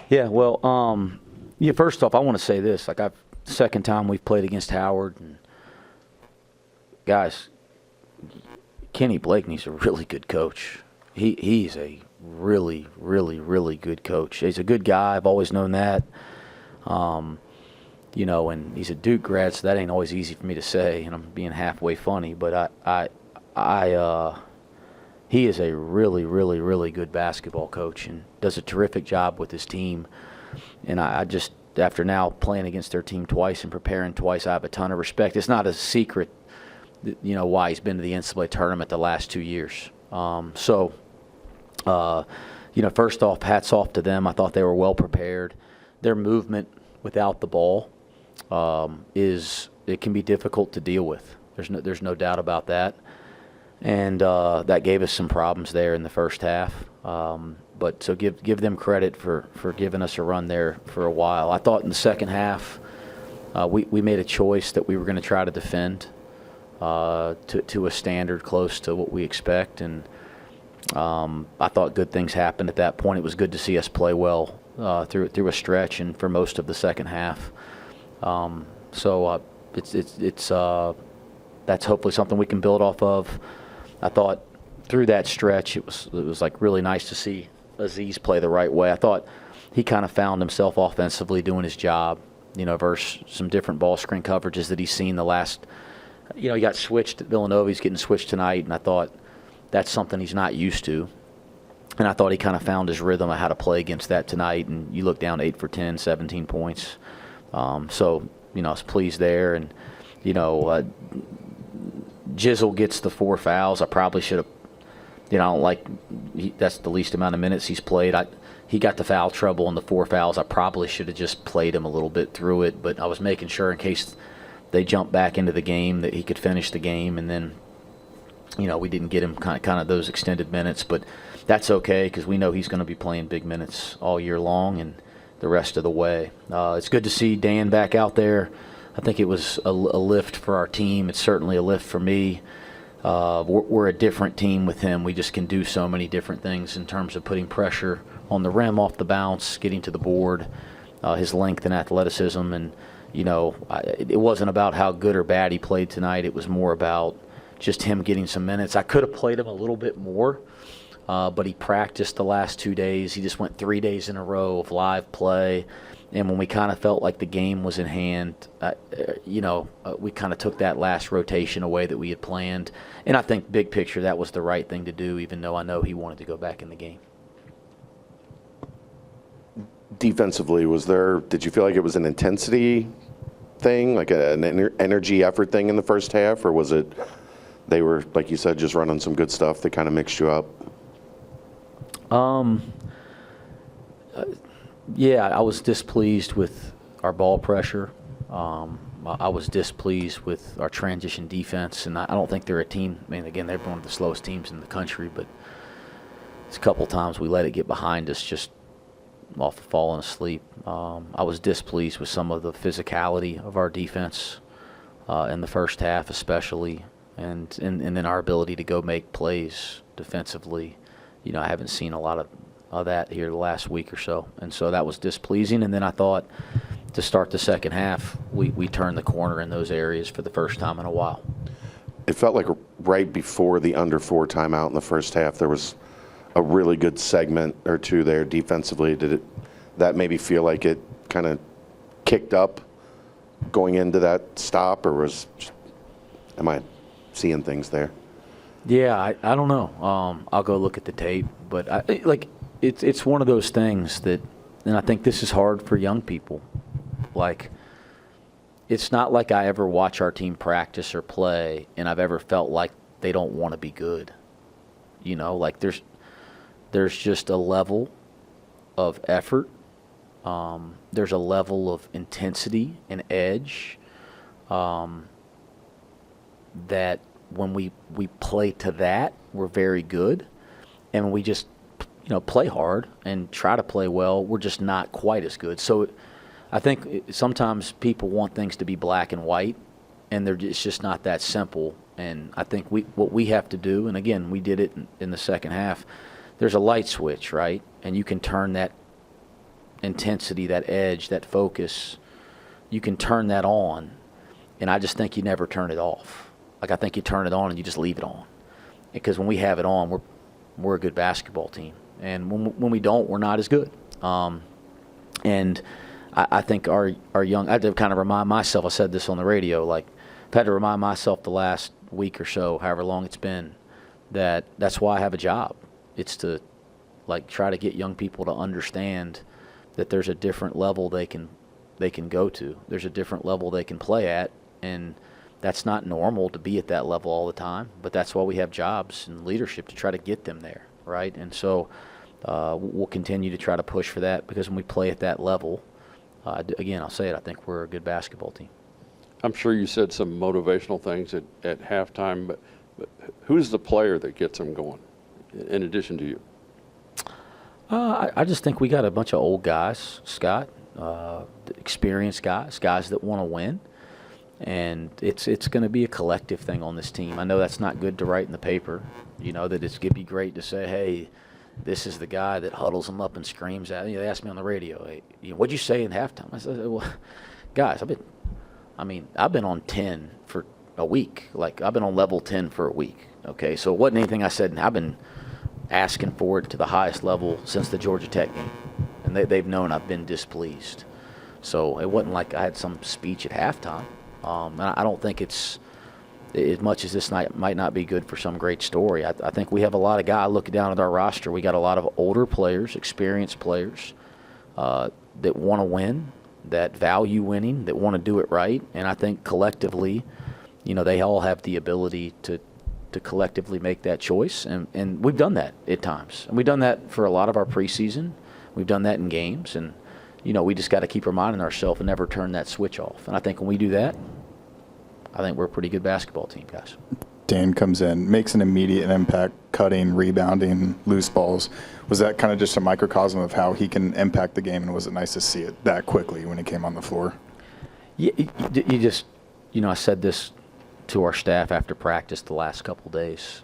Yeah, well, yeah. First off, I want to say this: like, second time we've played against Howard, and guys, Kenny Blakeney's a really good coach. He's a really, really, really good coach. He's a good guy. I've always known that. And he's a Duke grad, so that ain't always easy for me to say, and I'm being halfway funny. But he is a really, really, really good basketball coach and does a terrific job with his team. And I just, after now playing against their team twice and preparing twice, I have a ton of respect. It's not a secret, why he's been to the NCAA tournament the last 2 years. First off, hats off to them. I thought they were well prepared. Their movement without the ball it can be difficult to deal with. There's no doubt about that. And that gave us some problems there in the first half. So give them credit for giving us a run there for a while. I thought in the second half we made a choice that we were going to try to defend to a standard close to what we expect. And I thought good things happened at that point. It was good to see us play well through a stretch and for most of the second half. That's hopefully something we can build off of. I thought through that stretch it was like really nice to see Aziz play the right way. I thought he kind of found himself offensively doing his job, versus some different ball screen coverages that he's seen the last. He got switched at Villanova. He's getting switched tonight, and I thought that's something he's not used to. And I thought he kind of found his rhythm of how to play against that tonight. And you look down 8 for 10, 17 points. I was pleased there. And, Jizzle gets the 4 fouls. I probably should have, I don't like, that's the least amount of minutes he's played. He got the foul trouble and the 4 fouls. I probably should have just played him a little bit through it. But I was making sure in case they jumped back into the game that he could finish the game. And then, we didn't get him kind of those extended minutes. But that's okay because we know he's going to be playing big minutes all year long and the rest of the way. It's good to see Dan back out there. I think it was a lift for our team. It's certainly a lift for me. We're a different team with him. We just can do so many different things in terms of putting pressure on the rim off the bounce, getting to the board, his length and athleticism. And, it wasn't about how good or bad he played tonight. It was more about just him getting some minutes. I could have played him a little bit more. But he practiced the last 2 days. He just went 3 days in a row of live play. And when we kind of felt like the game was in hand, we kind of took that last rotation away that we had planned. And I think big picture, that was the right thing to do, even though I know he wanted to go back in the game. Defensively, did you feel like it was an intensity thing, like an energy effort thing in the first half? Or was it they were, like you said, just running some good stuff that kind of mixed you up? Yeah, I was displeased with our ball pressure. I was displeased with our transition defense, and I don't think they're a team. I mean, again, they're one of the slowest teams in the country, but it's a couple times we let it get behind us just off of falling asleep. I was displeased with some of the physicality of our defense in the first half especially, and then our ability to go make plays defensively. I haven't seen a lot of that here the last week or so. And so that was displeasing. And then I thought to start the second half, we turned the corner in those areas for the first time in a while. It felt like right before the under 4 timeout in the first half, there was a really good segment or two there defensively. Did that maybe feel like it kind of kicked up going into that stop, or am I seeing things there? Yeah, I don't know. I'll go look at the tape, but it's one of those things that, and I think this is hard for young people. Like, it's not like I ever watch our team practice or play and I've ever felt like they don't want to be good. Like there's just a level of effort. There's a level of intensity and edge that when we play to that, we're very good. And when we just, play hard and try to play well, we're just not quite as good. So I think sometimes people want things to be black and white, and it's just not that simple. And I think what we have to do, and again, we did it in the second half, there's a light switch, right? And you can turn that intensity, that edge, that focus, you can turn that on, and I just think you never turn it off. Like, I think you turn it on and you just leave it on. Because when we have it on, we're a good basketball team. And when we don't, we're not as good. And I think our young – I had to kind of remind myself – I said this on the radio, like, I've had to remind myself the last week or so, however long it's been, that's why I have a job. It's to, like, try to get young people to understand that there's a different level they can go to. There's a different level they can play at, and that's not normal to be at that level all the time, but that's why we have jobs and leadership to try to get them there, right? And so we'll continue to try to push for that, because when we play at that level, again, I'll say it, I think we're a good basketball team. I'm sure you said some motivational things at halftime, but who's the player that gets them going, in addition to you? I just think we got a bunch of old guys, Scott, experienced guys that want to win. And it's going to be a collective thing on this team. I know that's not good to write in the paper, that it's going to be great to say, hey, this is the guy that huddles them up and screams at. They asked me on the radio, hey, what'd you say in halftime? I said, well, guys, I've been on 10 for a week. Like, I've been on level 10 for a week. Okay, so it wasn't anything I said. I've been asking for it to the highest level since the Georgia Tech game, and they've known I've been displeased. So it wasn't like I had some speech at halftime. And I don't think it's, as much as this night might not be good for some great story, I think we have a lot of guys. Looking down at our roster, we got a lot of older players, experienced players that want to win, that value winning, that want to do it right. And I think collectively, they all have the ability to collectively make that choice. And we've done that at times. And we've done that for a lot of our preseason. We've done that in games. And, we just got to keep reminding ourselves and never turn that switch off. And I think when we do that, I think we're a pretty good basketball team, guys. Dan comes in, makes an immediate impact, cutting, rebounding, loose balls. Was that kind of just a microcosm of how he can impact the game, and was it nice to see it that quickly when he came on the floor? Yeah, you just, I said this to our staff after practice the last couple of days.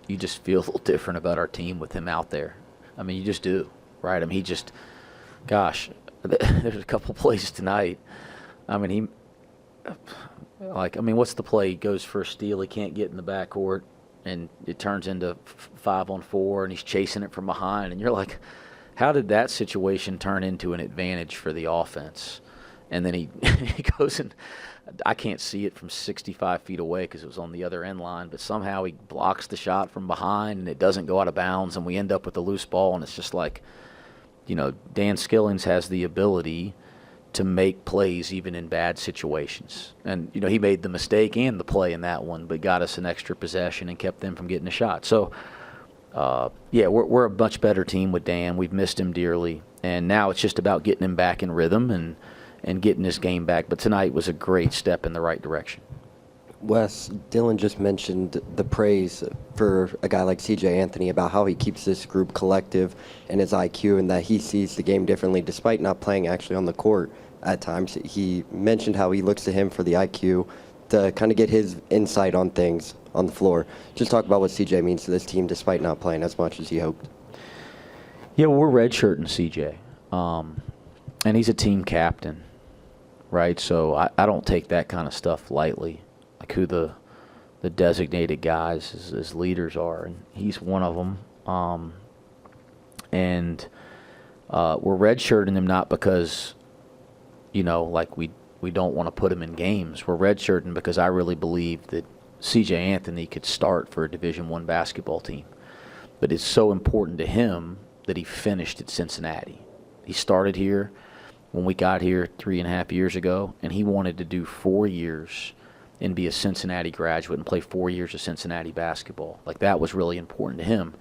You just feel a little different about our team with him out there. You just do, right? He just, gosh, there's a couple plays tonight. What's the play? He goes for a steal. He can't get in the backcourt, and it turns into 5-on-4, and he's chasing it from behind. And you're like, how did that situation turn into an advantage for the offense? And then he goes and I can't see it from 65 feet away because it was on the other end line, but somehow he blocks the shot from behind, and it doesn't go out of bounds, and we end up with a loose ball. And it's just like, Dan Skillings has the ability to make plays even in bad situations. And, he made the mistake and the play in that one, but got us an extra possession and kept them from getting a shot. So, we're a much better team with Dan. We've missed him dearly. And now it's just about getting him back in rhythm and getting his game back. But tonight was a great step in the right direction. Wes, Dylan just mentioned the praise for a guy like C.J. Anthony about how he keeps this group collective and his IQ, and that he sees the game differently despite not playing actually on the court at times. He mentioned how he looks to him for the IQ to kind of get his insight on things on the floor. Just talk about what C.J. means to this team despite not playing as much as he hoped. Yeah, well, we're redshirting C.J., and he's a team captain, right? So I don't take that kind of stuff lightly. Like who the designated guys as leaders are, and he's one of them. We're redshirting him not because, like we don't want to put him in games. We're redshirting because I really believe that C.J. Anthony could start for a Division I basketball team. But it's so important to him that he finished at Cincinnati. He started here when we got here 3.5 years ago, and he wanted to do 4 years and be a Cincinnati graduate and play 4 years of Cincinnati basketball. Like, that was really important to him.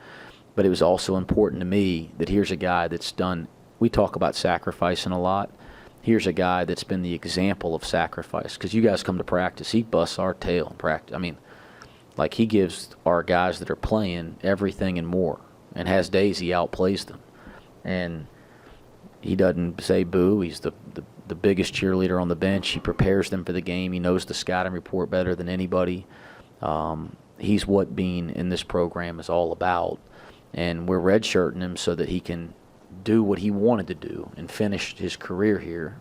But it was also important to me that here's a guy that's done, we talk about sacrificing a lot. Here's a guy that's been the example of sacrifice. Because you guys come to practice, he busts our tail in practice. He gives our guys that are playing everything and more, and has days he outplays them. And he doesn't say boo. He's the biggest cheerleader on the bench. He prepares them for the game. He knows the scouting report better than anybody. He's what being in this program is all about. And we're redshirting him so that he can do what he wanted to do and finish his career here,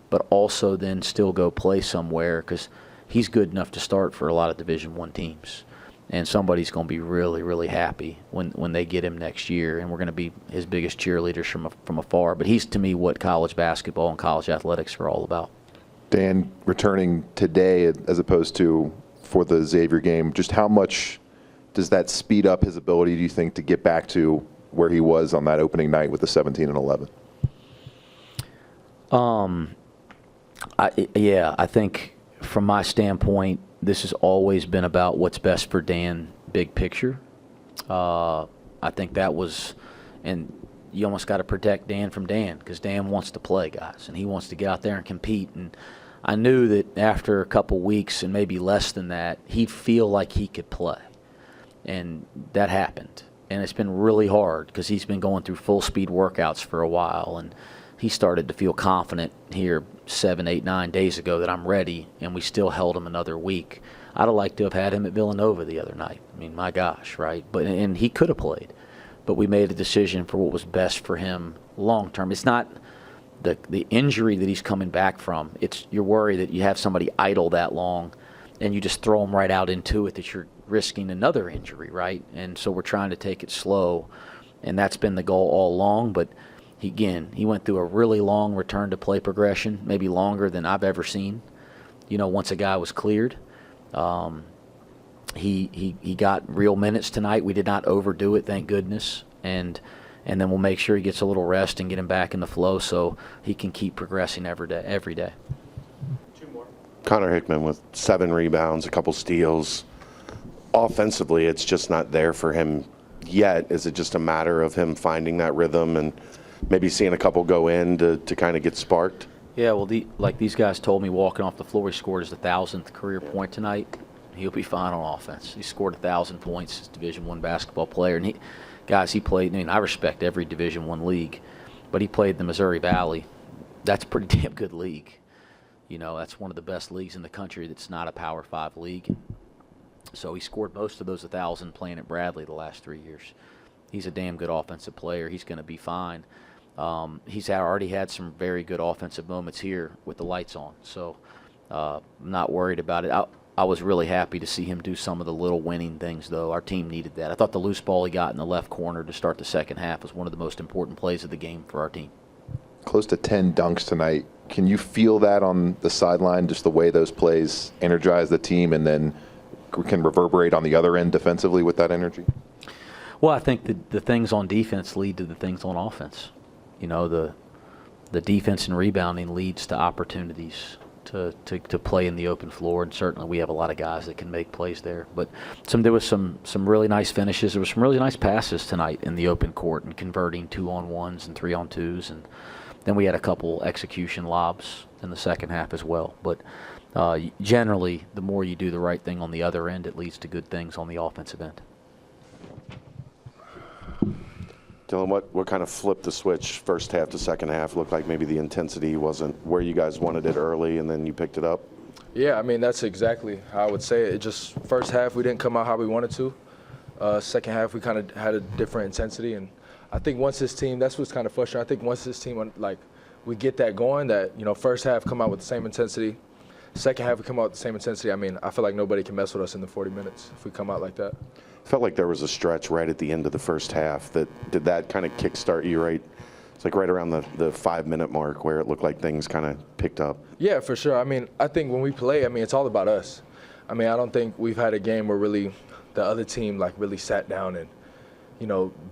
but also then still go play somewhere, because he's good enough to start for a lot of Division I teams. And somebody's going to be really, really happy when they get him next year, and we're going to be his biggest cheerleaders from afar. But he's, to me, what college basketball and college athletics are all about. Dan, returning today as opposed to for the Xavier game, just how much does that speed up his ability, do you think, to get back to where he was on that opening night with the 17 and 11? I think from my standpoint, this has always been about what's best for Dan, big picture. I think that was, and you almost got to protect Dan from Dan, because Dan wants to play, guys, and he wants to get out there and compete. And I knew that after a couple weeks and maybe less than that, he'd feel like he could play. And that happened. And it's been really hard, because he's been going through full speed workouts for a while, and he started to feel confident here 7, 8, 9 days ago that I'm ready, and we still held him another week. I'd have liked to have had him at Villanova the other night. I mean, my gosh, right? And he could have played, but we made a decision for what was best for him long term. It's not the injury that he's coming back from. It's you're worried that you have somebody idle that long, and you just throw them right out into it, that you're risking another injury, right? And so we're trying to take it slow, and that's been the goal all along. But he went through a really long return to play progression, maybe longer than I've ever seen. Once a guy was cleared, he got real minutes tonight. We did not overdo it, thank goodness. And then we'll make sure he gets a little rest and get him back in the flow so he can keep progressing every day. Connor Hickman with 7 rebounds, a couple steals. Offensively, it's just not there for him yet. Is it just a matter of him finding that rhythm and maybe seeing a couple go in to kind of get sparked? Yeah, well, like these guys told me walking off the floor, he scored his 1,000th career point tonight. He'll be fine on offense. He scored 1,000 points as a Division I basketball player. And he played, I respect every Division I league, but he played in the Missouri Valley. That's a pretty damn good league. That's one of the best leagues in the country that's not a Power 5 league. So he scored most of those 1,000 playing at Bradley the last 3 years. He's a damn good offensive player. He's going to be fine. He's already had some very good offensive moments here with the lights on. So I'm not worried about it. I was really happy to see him do some of the little winning things, though. Our team needed that. I thought the loose ball he got in the left corner to start the second half was one of the most important plays of the game for our team. Close to 10 dunks tonight. Can you feel that on the sideline, just the way those plays energize the team and then can reverberate on the other end defensively with that energy? Well, I think the things on defense lead to the things on offense. The defense and rebounding leads to opportunities to play in the open floor, and certainly we have a lot of guys that can make plays there. But there was some really nice finishes. There was some really nice passes tonight in the open court and converting 2-on-1s and 3-on-2s, and then we had a couple execution lobs in the second half as well. But generally, the more you do the right thing on the other end, it leads to good things on the offensive end. Dylan, what kind of flipped the switch first half to second half? Looked like maybe the intensity wasn't where you guys wanted it early, and then you picked it up? Yeah, that's exactly how I would say it. It just, first half, we didn't come out how we wanted to. Second half, we kind of had a different intensity. And I think once this team, that's what's kind of frustrating. I think once this team, we get that going, that, first half come out with the same intensity. Second half, we come out with the same intensity. I feel like nobody can mess with us in the 40 minutes if we come out like that. Felt like there was a stretch right at the end of the first half. Did that kind of kickstart you right? It's like right around the 5-minute mark where it looked like things kind of picked up. Yeah, for sure. I think when we play, it's all about us. I don't think we've had a game where really the other team really sat down and,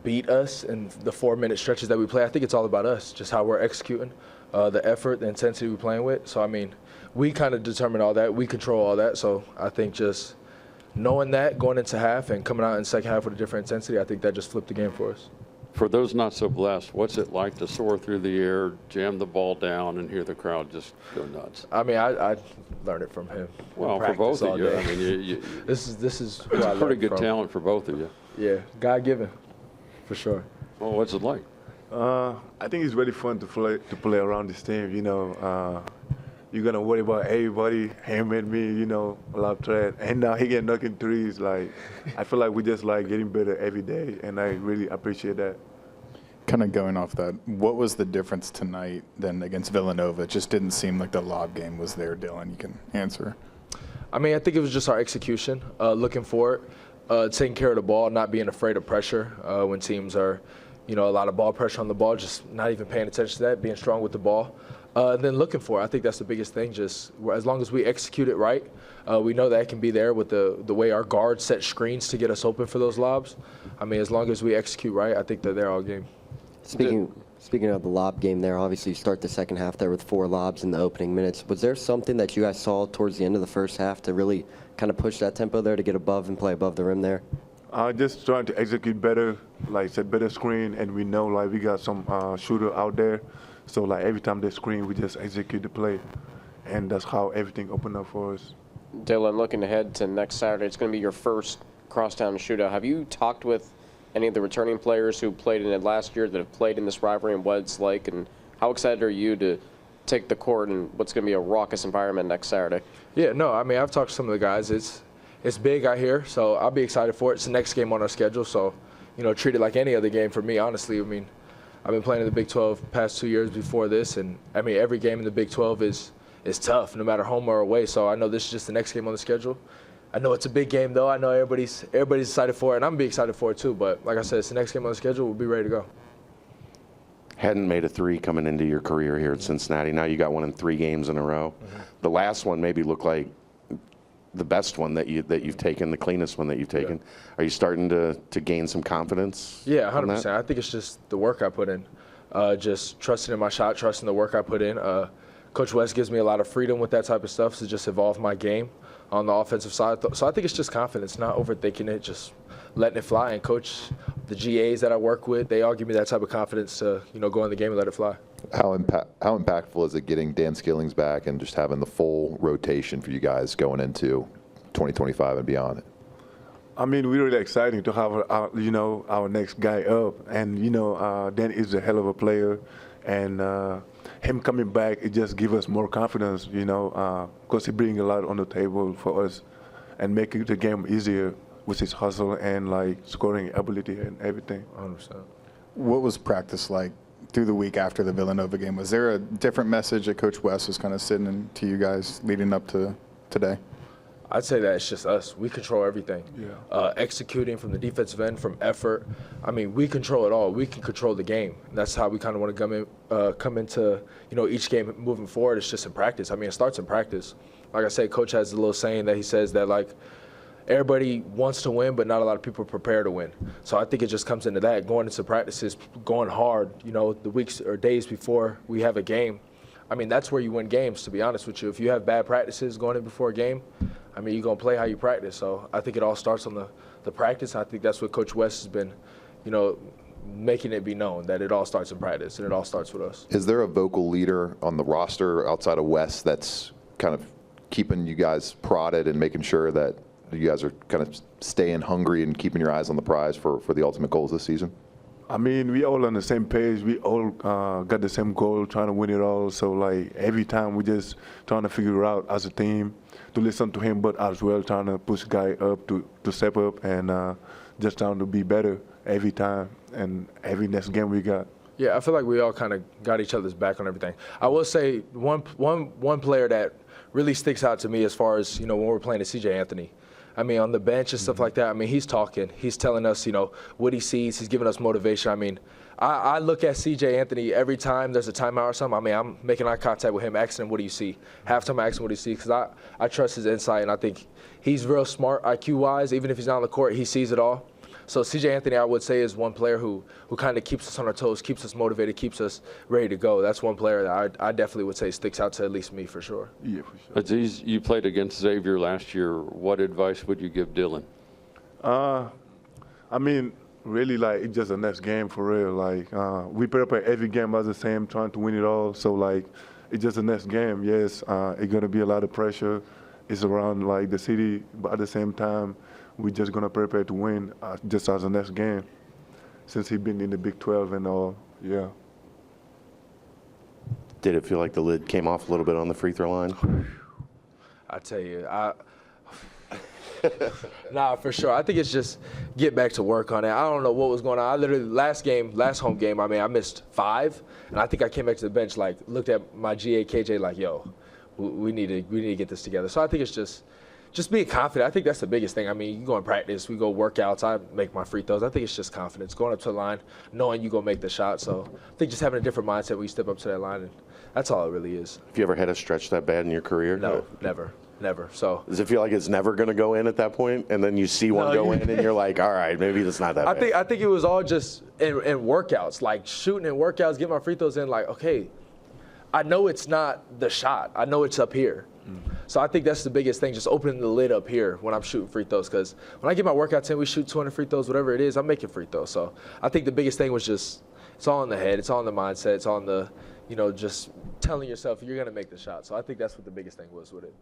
beat us in the 4-minute stretches that we play. I think it's all about us, just how we're executing, the effort, the intensity we're playing with. So, we kind of determine all that. We control all that. So I think just knowing that going into half and coming out in second half with a different intensity, I think that just flipped the game for us. For those not so blessed, what's it like to soar through the air, jam the ball down, and hear the crowd just go nuts? I learned it from him. Well, for both of you. This is who it's I a pretty good from. talent for both of you. Yeah, God-given, for sure. Well, what's it like? I think it's really fun to play around this team. You're gonna worry about everybody, him and me, love threat. And now he getting knocking threes. I feel like we just getting better every day, and I really appreciate that. Kind of going off that, what was the difference tonight then against Villanova? It just didn't seem like the lob game was there, Dylan. You can answer. I mean, I think it was just our execution, looking for it, taking care of the ball, not being afraid of pressure when teams are, a lot of ball pressure on the ball, just not even paying attention to that, being strong with the ball. Then looking for it. I think that's the biggest thing. Just as long as we execute it right, we know that it can be there with the way our guards set screens to get us open for those lobs. I mean, as long as we execute right, I think they're there all game. Speaking of the lob game there, obviously you start the second half there with 4 lobs in the opening minutes. Was there something that you guys saw towards the end of the first half to really kind of push that tempo there to get above and play above the rim there? Just trying to execute better, like said, better screen, and we know like we got some shooter out there. So like every time they screen, we just execute the play, and that's how everything opened up for us. Dylan, looking ahead to next Saturday, it's going to be your first crosstown shootout. Have you talked with any of the returning players who played in it last year that have played in this rivalry and what it's like, and how excited are you to take the court and what's going to be a raucous environment next Saturday? Yeah, no, I mean, I've talked to some of the guys. It's big out here, so I'll be excited for it. It's the next game on our schedule, so, treat it like any other game for me, honestly. I mean, I've been playing in the Big 12 past 2 years before this, and, I mean, every game in the Big 12 is tough, no matter home or away, so I know this is just the next game on the schedule. I know it's a big game, though. I know everybody's excited for it, and I'm going to be excited for it, too. But like I said, it's the next game on the schedule. We'll be ready to go. Hadn't made a 3 coming into your career here at Cincinnati. Now you got one in 3 games in a row. Mm-hmm. The last one maybe looked like the best one that you've taken, the cleanest one that you've taken. Yeah. Are you starting to gain some confidence? Yeah, on 100%. that? I think it's just the work I put in. Just trusting in my shot, trusting the work I put in. Coach West gives me a lot of freedom with that type of stuff to just evolve my game on the offensive side. So I think it's just confidence, not overthinking it, just letting it fly. And Coach, the GAs that I work with, they all give me that type of confidence to, go in the game and let it fly. How impactful is it getting Dan Skillings back and just having the full rotation for you guys going into 2025 and beyond? I mean, we're really excited to have our next guy up, and Dan is a hell of a player, and him coming back, it just gives us more confidence, because he brings a lot on the table for us, and making the game easier with his hustle and like scoring ability and everything. 100%. What was practice like through the week after the Villanova game? Was there a different message that Coach West was kind of sending to you guys leading up to today? I'd say that it's just us. We control everything. Yeah. Executing from the defensive end, from effort. I mean, we control it all. We can control the game. And that's how we kind of want to come into each game moving forward. It's just in practice. I mean, it starts in practice. Like I said, Coach has a little saying that he says that like everybody wants to win, but not a lot of people prepare to win. So I think it just comes into that, going into practices, going hard. The weeks or days before we have a game. I mean, that's where you win games, to be honest with you. If you have bad practices going in before a game, I mean, you're going to play how you practice. So I think it all starts on the practice. I think that's what Coach West has been, making it be known, that it all starts in practice and it all starts with us. Is there a vocal leader on the roster outside of West that's kind of keeping you guys prodded and making sure that you guys are kind of staying hungry and keeping your eyes on the prize for the ultimate goals this season? I mean, we all on the same page. We all got the same goal, trying to win it all. So, like, every time we just trying to figure out as a team to listen to him, but as well trying to push guy up to step up and just trying to be better every time and every next game we got. Yeah, I feel like we all kind of got each other's back on everything. I will say one player that really sticks out to me as far as, when we're playing is CJ Anthony. I mean, on the bench and stuff like that, I mean, he's talking. He's telling us, what he sees. He's giving us motivation. I mean, I look at C.J. Anthony every time there's a timeout or something. I mean, I'm making eye contact with him, asking him, what do you see? Halftime, I ask him what do you see, because I trust his insight, and I think he's real smart IQ-wise. Even if he's not on the court, he sees it all. So C.J. Anthony, I would say, is one player who kind of keeps us on our toes, keeps us motivated, keeps us ready to go. That's one player that I definitely would say sticks out to at least me for sure. Yeah, for sure. Aziz, you played against Xavier last year. What advice would you give Dylan? I mean, really, like, it's just the next game for real. Like, we prepare every game as the same, trying to win it all. So, like, it's just the next game. Yes, it's going to be a lot of pressure. It's around, like, the city, but at the same time, we're just going to prepare to win just as the next game since he's been in the Big 12 and all, yeah. Did it feel like the lid came off a little bit on the free throw line? I tell you, Nah, for sure. I think it's just get back to work on it. I don't know what was going on. I literally last home game, I mean, I missed 5, and I think I came back to the bench, like looked at my GA KJ, like, yo, we need to get this together. So I think it's just being confident. I think that's the biggest thing. I mean, you go in practice, we go workouts, I make my free throws. I think it's just confidence, going up to the line, knowing you gonna make the shot. So I think just having a different mindset when you step up to that line, and that's all it really is. Have you ever had a stretch that bad in your career? No, never. So Does it feel like it's never going to go in at that point, and then you see one go in, and you're like, all right, maybe it's not that bad? I think it was all just in workouts, like shooting in workouts, getting my free throws in. Like, okay, I know it's not the shot. I know it's up here. So I think that's the biggest thing, just opening the lid up here when I'm shooting free throws. Because when I get my workouts in, we shoot 200 free throws, whatever it is, I'm making free throws. So I think the biggest thing was just it's all in the head, it's all in the mindset, it's on the, just telling yourself you're gonna make the shot. So I think that's what the biggest thing was with it.